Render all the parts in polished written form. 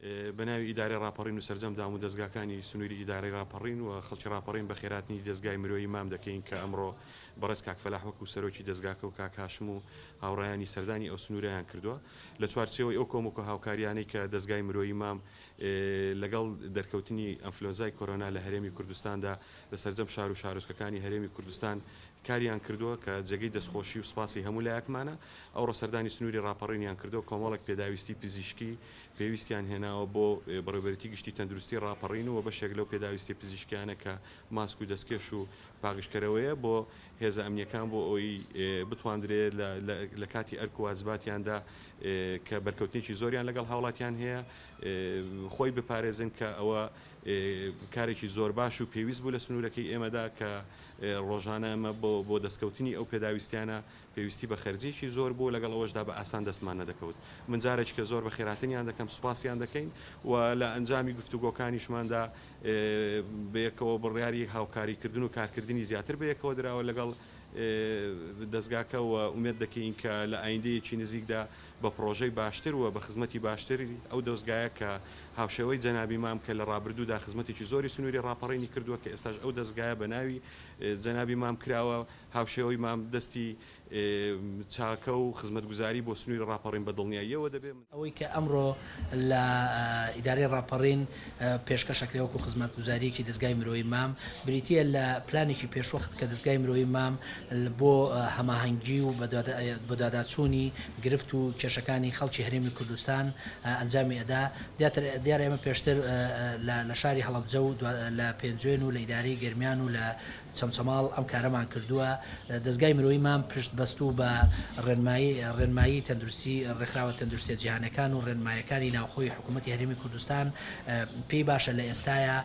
بەناوی ئیدارەی ڕاپەڕین و سەرجەمدام و دەستگاکانی سنووری ئیدارەی ڕاپەڕین و خەڵکی ڕاپەڕین بە خێراتنی دەستگای مرۆیی مام دەکەین کە ئەمڕۆ بەڕێز کاک فەلاح وەکو سەرۆکی دەستگاکە و کاک هاشم و هاوڕێیانی سەردانی ئەو سنووریان کردووە لە چوارچێوەی ئەو کۆمەکە هاوکاریانەی کە دەستگای مرۆیی مام لەگەڵ دەرکەوتنی ئەنفلۆنزای کۆرۆنا لە هەرێمی کوردستاندا لە سەرجەم شار و شارۆچکەکانی هەرێمی کوردستان کاریان کردووە کە جێگەی دەستخۆشی و سپاسی هەموو لایەکمانە ئەو ڕۆسەردانی سنووری ڕاپەڕینیان کردو کۆمەڵێک پێداویستی پزیشکی پێویستیان هێناوە بۆ بەڕێوەبەرێتی گشتی تەندروستی ڕاپەڕین و بەشێک لەو پێداویستی پزیشکیانە کە ماسک و دەستکێش و پاگشتکەرەوەیە بۆ هێزە ئەمنیەکان بۆ ئەوی بتواندرێت لە کاتی ئەرک و واجباتیاندا کە بەرکەوتنیی زۆریان لەگەڵ هاوڵاتیان هەیە خۆی بپارێزن کە ئەوە کارێکی زۆر باش و پێویست بوو لە سنوورەکەی ئێمەدا کە ڕۆژانە ئەمە بۆ دەستکەوتنی ئەو پێداویستیانە پێویستی بە خەرجێکی زۆر بوو لەگەڵ ئەوەشدا بە ئاسان دەستمان نەدەکەوت من جارێک کە زۆر بە خێراتنیان دەکەم سوپاسیان دەکەین و لە ئەنجامی گفتوگۆکانیشماندا بەیەکەوە بڕیاری هاوکاریکردن و کارکردنی زیاتر بەیەکەوە دراوە لەگەڵ دەستگاکە و ئومێد دەکەین کە لە ئایندەیەکی نزیکدا بە پرۆژەی باشتر و بە خزمەتی باشتر ئەو دەستگایە کە هاوشێوەی جەنابی مام کە لە ڕابردوودا خزمەتێکی زۆری سنووری ڕاپەڕینی کردووە کە ئێستاش ئەو دەستگایە بە ناوی جەنابی مام کراوە هاوشێوەی مام دەستی چاکە و خزمەتگوزاری بۆ سنووری ڕاپەڕین بە دڵنیاییەوە دەبێت ئەوەی کە ئەمڕۆ لە ئیدارەی ڕاپەڕین پێشکەشەکرێوەکو خزمەتگوزاریەکی دەستگای مرۆیی مام بریتیە لە پلانێکی پێشوەخت کە دەستگای مرۆیی مام بۆ هەماهەنگی و بەداداچوونی گرفت و کێشەکانی خەڵکی هەرێمی کوردستان ئەنجامی ئەدا دیارە ئێمە پێشتر لە شاری هەڵەبجە و لە پێنجێن و لە ئیدارەی گەرمیان و لە چەمچەماڵ ئەم کارەمان کردووە دەستگای مرۆیی مام پشت بەستوو بە ڕێنمایی تەندروستی ڕێکخراوە تەندروستیە جیهانەکان و ڕێنمایەکانی ناوخۆی حکوومەتی هەرێمی کوردستان پێی باشە لە ئێستاە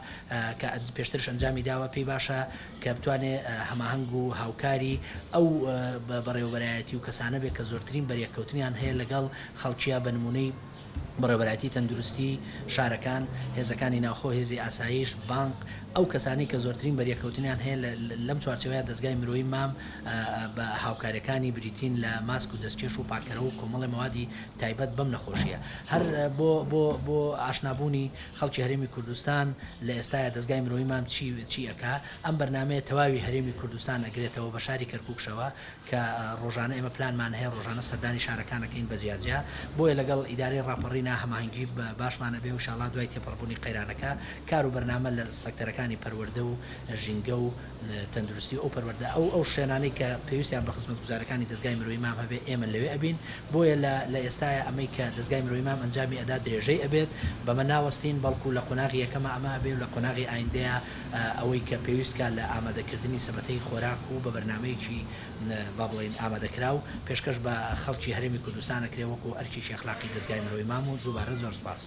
کە پێشترش ئەنجامی داوە پێی باشە کە بتوانێت هەماهەنگ و هاوکاری ئەو بەڕێوەبەرایەتی و کەسانە بێت کە زۆرترین بەریەکەوتنیان هەیە لەگەڵ خەڵکیە بە نمونەی بەڕێوەبەرایەتی تەندروستی شارەکان هێزەکانی ناوخۆ هێزی ئاسایش بانک ئەو کەسانی کە زۆرترین بەریەکەوتنیان هەیە لەم چوارچێوەیە دەستگای مرۆیی مام بە هاوکاریەکانی بریتین لە ماسک و دەستکێش و پاکەرە و کۆمەڵی مەوادی تایبەت بەم نەخۆشیە هەر بۆ ئاشنابوونی خەڵکی هەرێمی کوردستان لە ئێستاە دەستگای مرۆیی مام چی ئەکا ئەم بەرنامەیە تەواوی هەرێمی کوردستان ئەگرێتەوە بە شاری کەرکووکشەوە کە ڕۆژانە ئێمە پلانمان هەیە ڕۆژانە سەردانی شارەکانەکەین بە جیاجیا بۆیە لەگەڵ ئیدارەی ڕاپەڕینە هەماهەنگی باشمانە بێ و شاڵا دوای تێپەڕبوونی قەیرانەکە کار و بەرنامە لە سەکتەرەکانی پەروەردە و ژینگە و تەندروستی ئەو پەروەردە ئەو شوێنانەی کە پێویستیان بە خزمەتگوزارەکانی دەستگای مرۆیی مام هەبێ ئێمە لەوێ ئەبین بۆیە لە ئێستاە ئەمەی کە دەستگای مرۆیی مام ئەنجامی ئەدا درێژەی ئەبێت بەمە ناوەستین بەڵکو لە قۆناغی یەکەمە ئەمە ئەبێ و لە قۆناغی ئایندەیە ئەوەی کە پێویستکە لە ئامادەکردنی سەبەتەی خۆراک و بە بەرنمەیەکی با بڵێن ئامادەکرا و پێشکەش بە خەڵکی هەرێمی کوردستانە کرێ وەکو ئەرکیشی ئەخلاقی دەستگای مرۆیی مام و دووبارە زۆر سوپاس.